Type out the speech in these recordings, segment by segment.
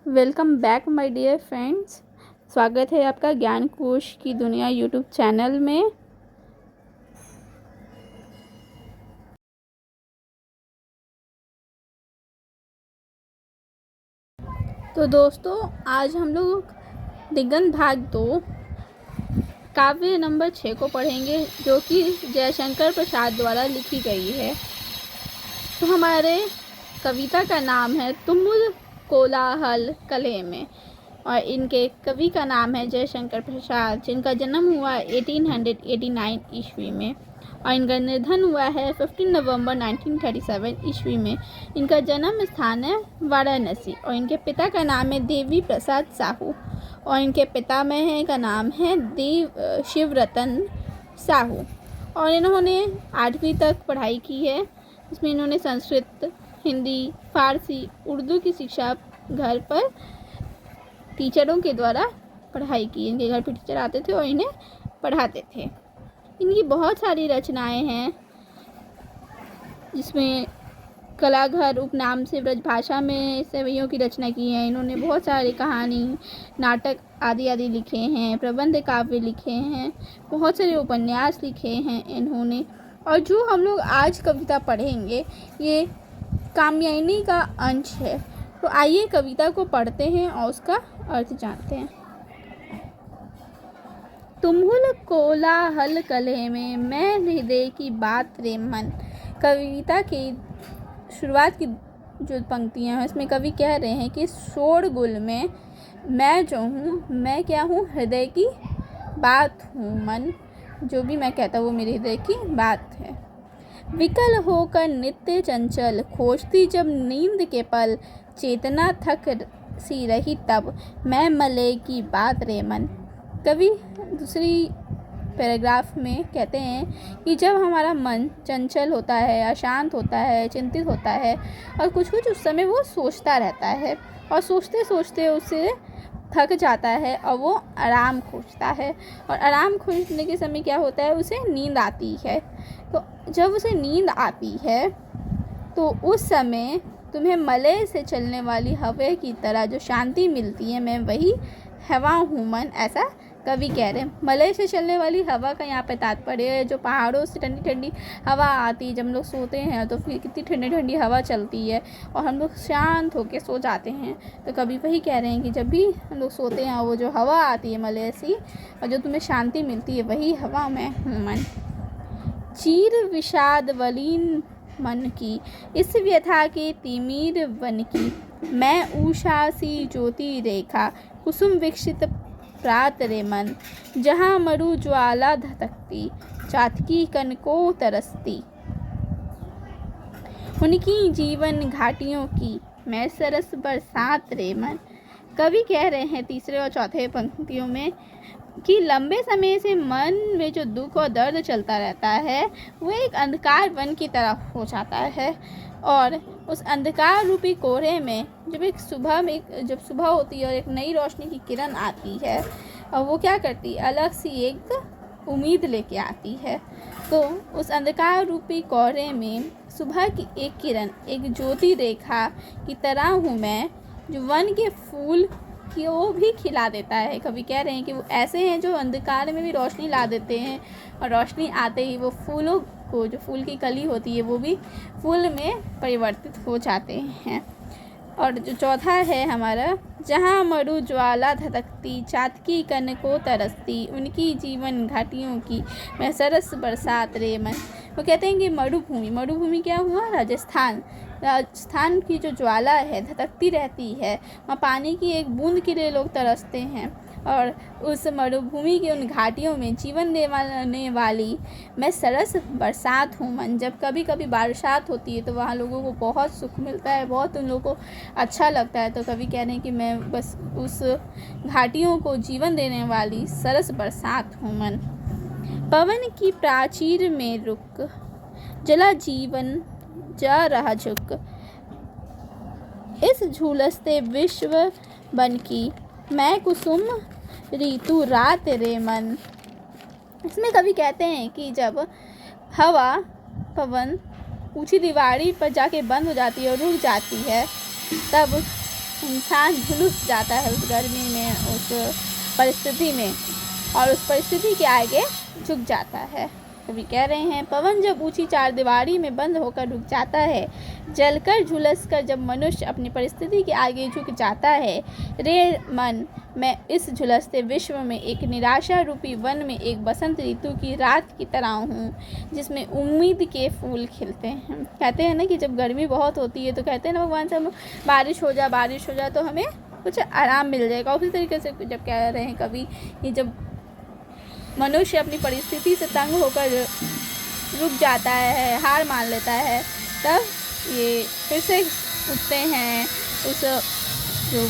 Welcome back my dear friends. स्वागत है आपका ज्ञान कोश की दुनिया यूट्यूब चैनल में। तो दोस्तों, आज हम लोग दिगंत भाग 2 काव्य नंबर 6 को पढ़ेंगे, जो कि जयशंकर प्रसाद द्वारा लिखी गई है। तो हमारे कविता का नाम है तुमुल कोलाहल कलह में, और इनके कवि का नाम है जयशंकर प्रसाद, जिनका जन्म हुआ 1889 ईस्वी में और इनका निधन हुआ है 15 नवंबर 1937 ईस्वी में। इनका जन्म स्थान है वाराणसी और इनके पिता का नाम है देवी प्रसाद साहू और इनके पितामह का नाम है देव शिवरतन साहू। और इन्होंने 8वीं तक पढ़ाई की है। इसमें इन्होंने संस्कृत, हिंदी, फारसी, उर्दू की शिक्षा घर पर टीचरों के द्वारा पढ़ाई की। इनके घर पर टीचर आते थे और इन्हें पढ़ाते थे। इनकी बहुत सारी रचनाएं हैं, जिसमें कलाघर उपनाम से ब्रजभाषा में सेवैयों की रचना की है। इन्होंने बहुत सारी कहानी, नाटक आदि लिखे हैं, प्रबंध काव्य लिखे हैं, बहुत सारे उपन्यास लिखे हैं इन्होंने। और जो हम लोग आज कविता पढ़ेंगे, ये कात्यायनी का अंश है। तो आइए कविता को पढ़ते हैं और उसका अर्थ जानते हैं। तुमुल कोलाहल कलह में मैं हृदय की बात रे मन। कविता की शुरुआत की जो पंक्तियां हैं, इसमें कवि कह रहे हैं कि शोरगुल में मैं जो हूँ, मैं क्या हूँ, हृदय की बात हूँ। मन, जो भी मैं कहता हूँ वो मेरे हृदय की बात है। विकल होकर नित्य चंचल खोजती जब नींद के पल, चेतना थक सी रही तब मैं मलय की बात रे मन। कवि दूसरी पैराग्राफ में कहते हैं कि जब हमारा मन चंचल होता है, अशांत होता है, चिंतित होता है और कुछ उस समय वो सोचता रहता है और सोचते सोचते उसे थक जाता है और वो आराम खोजता है। और आराम खोजने के समय क्या होता है, उसे नींद आती है। तो जब उसे नींद आती है तो उस समय तुम्हें मलय से चलने वाली हवा की तरह जो शांति मिलती है, मैं वही हवा हूँ मन, ऐसा कवि कह रहे हैं। मलय से चलने वाली हवा का यहाँ पे तात्पर्य है जो पहाड़ों से ठंडी ठंडी हवा आती है। जब हम लोग सोते हैं तो फिर कितनी ठंडी ठंडी हवा चलती है और हम लोग शांत होकर सो जाते हैं। तो कवि वही कह रहे हैं कि जब भी हम लोग सोते हैं, वो जो हवा आती है मलय सी और जो तुम्हें शांति मिलती है, वही हवा मैं हूँ मन। चीर विषाद वलीन मन की, इस व्यथा के तिमिर वन की, मैं उषा सी ज्योति रेखा, कुसुम विकसित प्रात रे मन। जहाँ मरु ज्वाला धधकती, चातकी कनको तरसती, उनकी जीवन घाटियों की, मैं सरस बरसात रे मन। कवि कह रहे हैं तीसरे और चौथे पंक्तियों में कि लंबे समय से मन में जो दुख और दर्द चलता रहता है, वो एक अंधकार वन की तरह हो जाता है। और उस अंधकार रूपी कोहरे में जब सुबह होती है और एक नई रोशनी की किरण आती है, और वो क्या करती है, अलग सी एक उम्मीद लेके आती है। तो उस अंधकार रूपी कोहरे में सुबह की एक किरण, एक ज्योति रेखा की तरह हूँ मैं, जो वन के फूल कि वो भी खिला देता है। कवि कह रहे हैं कि वो ऐसे हैं जो अंधकार में भी रोशनी ला देते हैं और रोशनी आते ही वो फूलों को, जो फूल की कली होती है, वो भी फूल में परिवर्तित हो जाते हैं। और जो चौथा है हमारा, जहाँ मरु ज्वाला धधकती, चातकी कनको तरसती, उनकी जीवन घाटियों की, मैं सरस बरसात रे मन। वो कहते हैं कि मरुभूमि क्या हुआ, राजस्थान की जो ज्वाला है धधकती रहती है, वहाँ पानी की एक बूंद के लिए लोग तरसते हैं। और उस मरुभूमि के उन घाटियों में जीवन देने वाली मैं सरस बरसात हूँ मन। जब कभी कभी बरसात होती है तो वहाँ लोगों को बहुत सुख मिलता है, बहुत उन लोगों को अच्छा लगता है। तो कवि कह रहे हैं कि मैं बस उस घाटियों को जीवन देने वाली सरस बरसात हूँ मन। पवन की प्राचीर में रुक, जला जीवन जा रहा झुक, इस झुलसते विश्व बन की, मैं कुसुम ऋतु रात रे मन। इसमें कवि कहते हैं कि जब हवा, पवन ऊंची दीवारी पर जाके बंद हो जाती है और रुक जाती है, तब इंसान झुलस जाता है उस गर्मी में, उस परिस्थिति में, और उस परिस्थिति के आगे झुक जाता है। कवि कह रहे हैं, पवन जब ऊंची चारदीवारी में बंद होकर रुक जाता है, जलकर झुलसकर जब मनुष्य अपनी परिस्थिति के आगे झुक जाता है, रे मन, मैं इस झुलसते विश्व में एक निराशा रूपी वन में एक बसंत ऋतु की रात की तरह हूँ, जिसमें उम्मीद के फूल खिलते हैं। कहते हैं ना कि जब गर्मी बहुत होती है तो कहते हैं ना भगवान से, बारिश हो जा तो हमें कुछ आराम मिल जाएगा। उसी तरीके से जब कह रहे हैं कवि कि जब मनुष्य अपनी परिस्थिति से तंग होकर रुक जाता है, हार मान लेता है, तब ये फिर से उठते हैं। उस जो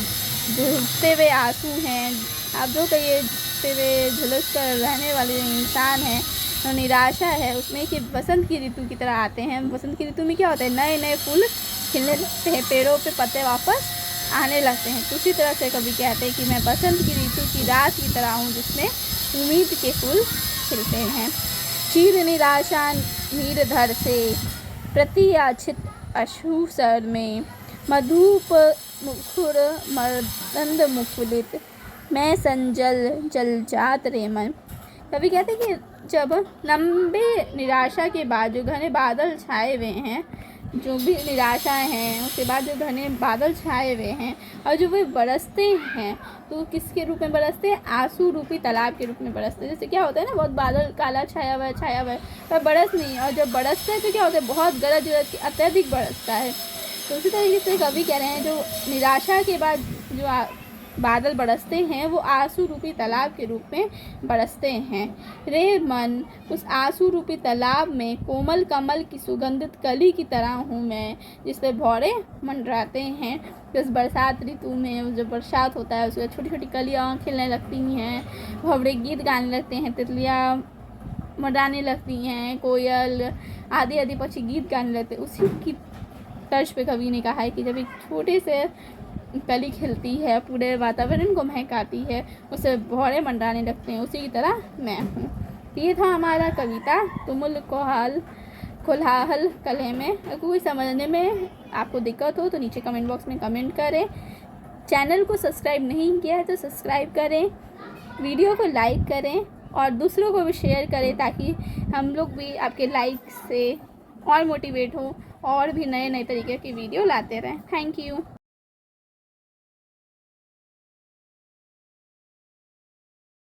डूबते हुए आंसू हैं, आप जो कहिए डूबते हुए झुलस कर रहने वाले इंसान हैं, तो निराशा है उसमें कि बसंत की ऋतु की तरह आते हैं। बसंत की ऋतु में क्या होता है, नए नए फूल खिलने लगते हैं, पेड़ों पे पत्ते वापस आने लगते हैं। उसी तरह से कभी कहते हैं कि मैं बसंत की ऋतु की रात की तरह हूँ, जिसमें उम्मीद के फूल खिलते हैं। चीर निराशा नीरधर से प्रत्याशित अश्रुसर में, मधुप मुखुर मर्दंद मुकुलित, मैं संजल जलजात रे मन। कभी कहते हैं कि जब लंबे निराशा के बाद जो घने बादल छाए हुए हैं, जो भी निराशाएं हैं, उसके बाद जो घने बादल छाए हुए हैं और जो वे बरसते हैं, तो किसके रूप में बरसते हैं, आंसू रूपी तालाब के रूप में बरसते हैं। जैसे क्या होता है ना, बहुत बादल काला छाया हुआ है पर बरस नहीं, और जब बरसते हैं तो क्या होता है, बहुत गरज के अत्यधिक बरसता है। तो उसी तरीके से कवि कह रहे हैं, जो निराशा के बाद जो बादल बरसते हैं वो आंसू रूपी तालाब के रूप में बरसते हैं। रे मन, उस आंसू रूपी तालाब में कोमल कमल की सुगंधित कली की तरह हूँ मैं, जिसपे भौरे मंडराते हैं। इस बरसात ऋतु में जब बरसात होता है, उसमें छोटी छोटी कलियाँ खिलने लगती हैं, भौरे गीत गाने लगते हैं, तितलियाँ मंडराने लगती हैं, कोयल आदि आदि पक्षी गीत गाने लगते हैं। उसी की तर्ज पे कवि ने कहा है कि जब एक छोटे से कली खिलती है, पूरे वातावरण को महकाती है, उसे भौरे मंडराने लगते हैं, उसी की तरह मैं हूँ। ये था हमारा कविता तुमुल कोलाहल कलह में। अगर कोई समझने में आपको दिक्कत हो तो नीचे कमेंट बॉक्स में कमेंट करें। चैनल को सब्सक्राइब नहीं किया है तो सब्सक्राइब करें, वीडियो को लाइक करें और दूसरों को भी शेयर करें, ताकि हम लोग भी आपके लाइक से और मोटिवेट हो और भी नए नए तरीके की वीडियो लाते रहें। Thank you.